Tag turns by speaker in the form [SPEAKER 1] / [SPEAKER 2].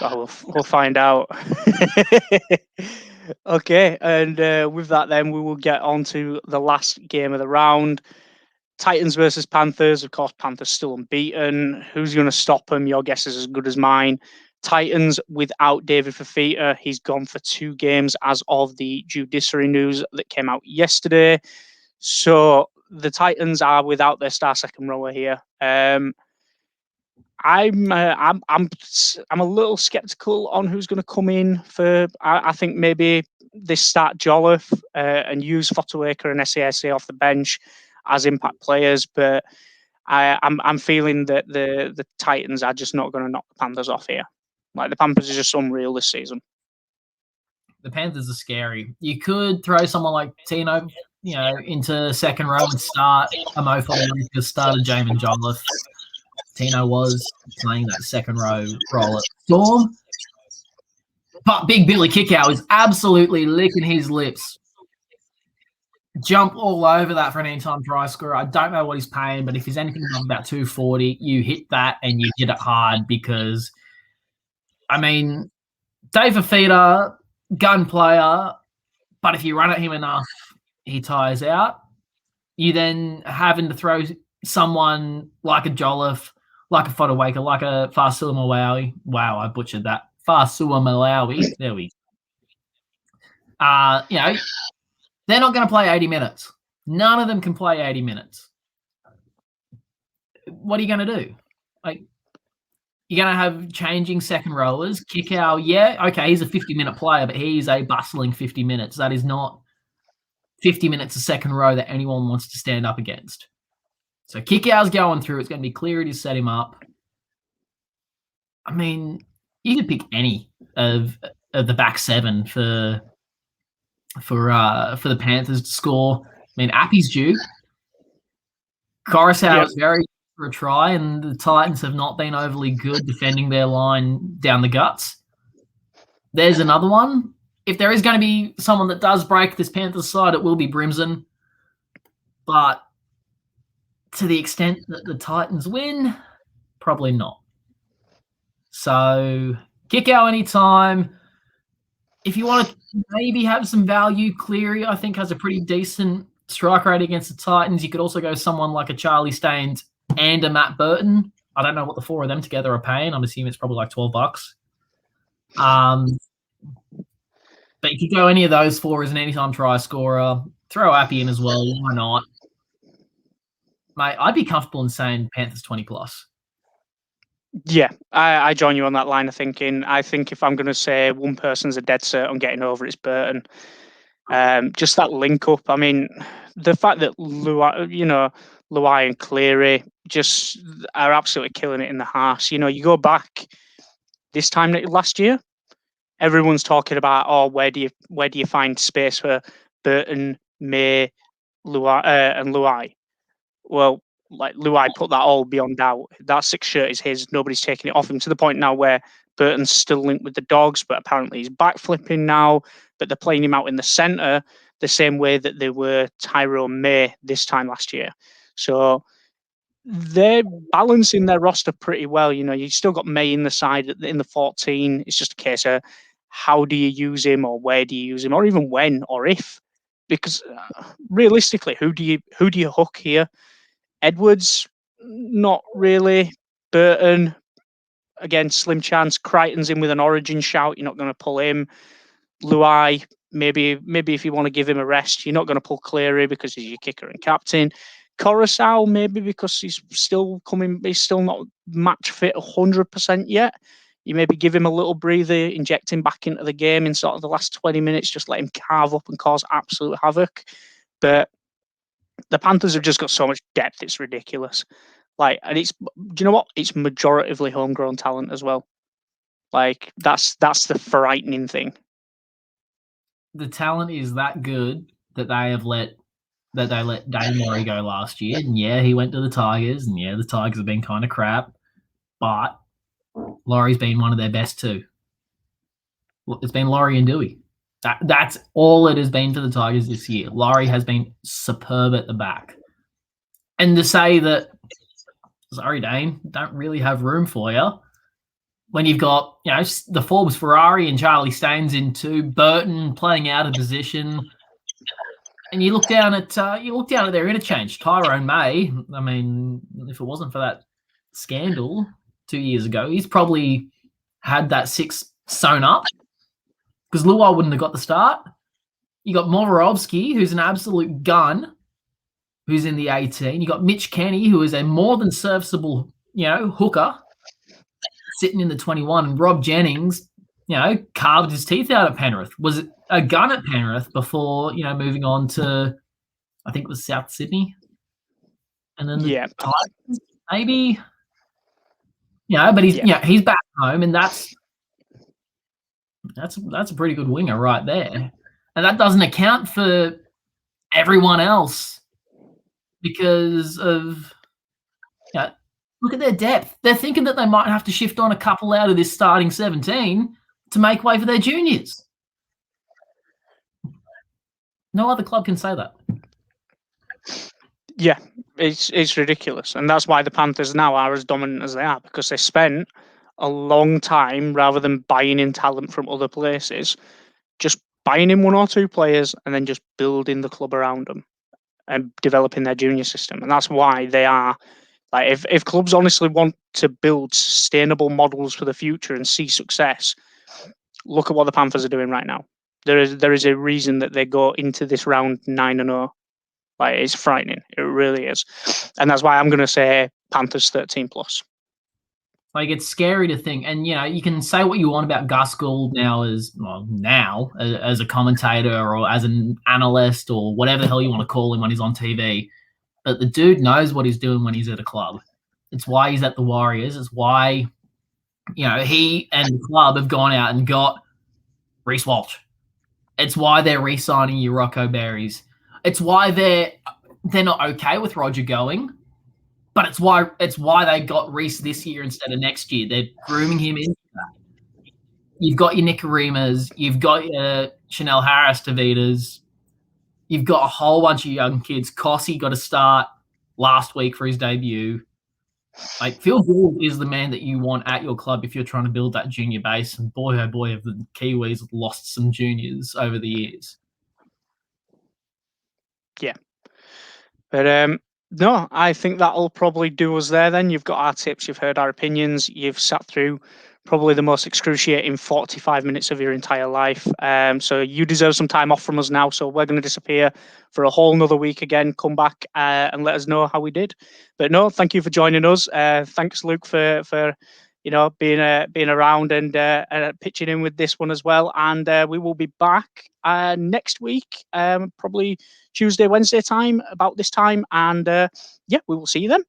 [SPEAKER 1] Well, we'll find out. Okay, and with that, then we will get on to the last game of the round. Titans versus Panthers. Of course, Panthers still unbeaten. Who's going to stop them? Your guess is as good as mine. Titans without David Fafita. He's gone for 2 games as of the judiciary news that came out yesterday. So the Titans are without their star second rower here. I'm a little skeptical on who's going to come in for. I think maybe they start Jolliffe and use Fotuaker and SASA off the bench as impact players, but I'm feeling that the Titans are just not going to knock the Panthers off here. Like the Panthers are just unreal this season.
[SPEAKER 2] The Panthers are scary. You could throw someone like Tino, into second row and start a Mo Fotuaker, start a Jamin Jolliffe. Tino was playing that second row role at Storm. But Big Billy Kickow is absolutely licking his lips. Jump all over that for an anytime try scorer. I don't know what he's paying, but if he's anything above about 240, you hit that and you hit it hard because, Dave Fafita, gun player, but if you run at him enough, he tires out. You then having to throw someone like a Jolliffe, like a Fotuaker, like a Fasua Malawi. Wow, I butchered that. Fasua Malawi. There we go. They're not going to play 80 minutes. None of them can play 80 minutes. What are you going to do? You're going to have changing second rowers. Kickow, yeah, okay, he's a 50-minute player, but he's a bustling 50 minutes. That is not 50 minutes of second row that anyone wants to stand up against. So Kickow's going through. It's going to be clear to set him up. You could pick any of the back 7 for the Panthers to score. Appy's due. Coruscant is very for a try, and the Titans have not been overly good defending their line down the guts. There's another one. If there is going to be someone that does break this Panthers side, it will be Brimson. But to the extent that the Titans win, probably not. So Kickow anytime. If you want to maybe have some value, Cleary, I think, has a pretty decent strike rate against the Titans. You could also go someone like a Charlie Staines and a Matt Burton. I don't know what the 4 of them together are paying. I'm assuming it's probably like $12. But you could go any of those 4 as an anytime try scorer. Throw Appy in as well. Why not? Mate, I'd be comfortable in saying Panthers 20+.
[SPEAKER 1] Yeah, I join you on that line of thinking. I think if I'm going to say one person's a dead cert on getting over, it's Burton. Just that link up. The fact that Luai and Cleary just are absolutely killing it in the halves. You go back this time last year, everyone's talking about, where do you find space for Burton, May, Luai, and Luai? Well, Luai put that all beyond doubt. That 6 shirt is his. Nobody's taking it off him, to the point now where Burton's still linked with the Dogs, but apparently he's backflipping now. But they're playing him out in the centre the same way that they were Tyrone May this time last year. So they're balancing their roster pretty well. You've still got May in the side in the 14. It's just a case of how do you use him, or where do you use him, or even when or if. Because realistically, who do you hook here? Edwards, not really. Burton, again, slim chance. Crichton's in with an origin shout. You're not going to pull him. Luai, maybe if you want to give him a rest, you're not going to pull Cleary because he's your kicker and captain. Coruscant, maybe because he's still not match fit 100% yet. You maybe give him a little breather, inject him back into the game in sort of the last 20 minutes, just let him carve up and cause absolute havoc. But the Panthers have just got so much depth, it's ridiculous. And do you know what? It's majoritively homegrown talent as well. That's the frightening thing.
[SPEAKER 2] The talent is that good that they let Dane Laurie go last year. And yeah, he went to the Tigers, and yeah, the Tigers have been kind of crap. But Laurie's been one of their best too. It's been Laurie and Dewey. That's all it has been for the Tigers this year. Laurie has been superb at the back. And to say that, sorry, Dane, don't really have room for you, when you've got, the Forbes Ferrari and Charlie Staines in two, Burton playing out of position, and you look down at their interchange, Tyrone May. I mean, if it wasn't for that scandal 2 years ago, he's probably had that 6 sewn up because Luai wouldn't have got the start. You got Movorovsky, who's an absolute gun, who's in the 18. You got Mitch Kenny, who is a more than serviceable, hooker, sitting in the 21. And Rob Jennings, carved his teeth out at Penrith. Was a gun at Penrith before, moving on to, I think it was South Sydney. And then the Titans, maybe. But he's back home, and that's a pretty good winger right there. And that doesn't account for everyone else because of look at their depth. They're thinking that they might have to shift on a couple out of this starting 17 to make way for their juniors. No other club can say that.
[SPEAKER 1] Yeah, it's ridiculous. And that's why the Panthers now are as dominant as they are, because they spent a long time, rather than buying in talent from other places, just buying in 1 or 2 players and then just building the club around them and developing their junior system. And that's why they are, like, if clubs honestly want to build sustainable models for the future and see success, look at what the Panthers are doing right now. There is a reason that they go into this round 9-0. Like, it's frightening. It really is. And that's why I'm going to say Panthers 13+.
[SPEAKER 2] Like, it's scary to think. And, you can say what you want about Gus Gould now as a commentator or as an analyst or whatever the hell you want to call him when he's on TV. But the dude knows what he's doing when he's at a club. It's why he's at the Warriors. It's why, he and the club have gone out and got Reece Walsh. It's why they're re-signing you Rocco Berries. It's why they're not okay with Roger going. But it's why they got Reece this year instead of next year. They're grooming him into that. You've got your Nicarimas. You've got your Chanel Harris-Tavitas. You've got a whole bunch of young kids. Kossi got a start last week for his debut. Like, Phil Gould is the man that you want at your club if you're trying to build that junior base. And boy, oh boy, have the Kiwis lost some juniors over the years.
[SPEAKER 1] Yeah. But no, I think that'll probably do us there then. You've got our tips, you've heard our opinions, you've sat through probably the most excruciating 45 minutes of your entire life. So you deserve some time off from us now. So we're going to disappear for a whole nother week again. Come back and let us know how we did. But no, thank you for joining us. Thanks, Luke, for being around and pitching in with this one as well. And we will be back next week, probably Tuesday, Wednesday time, about this time. And we will see you then.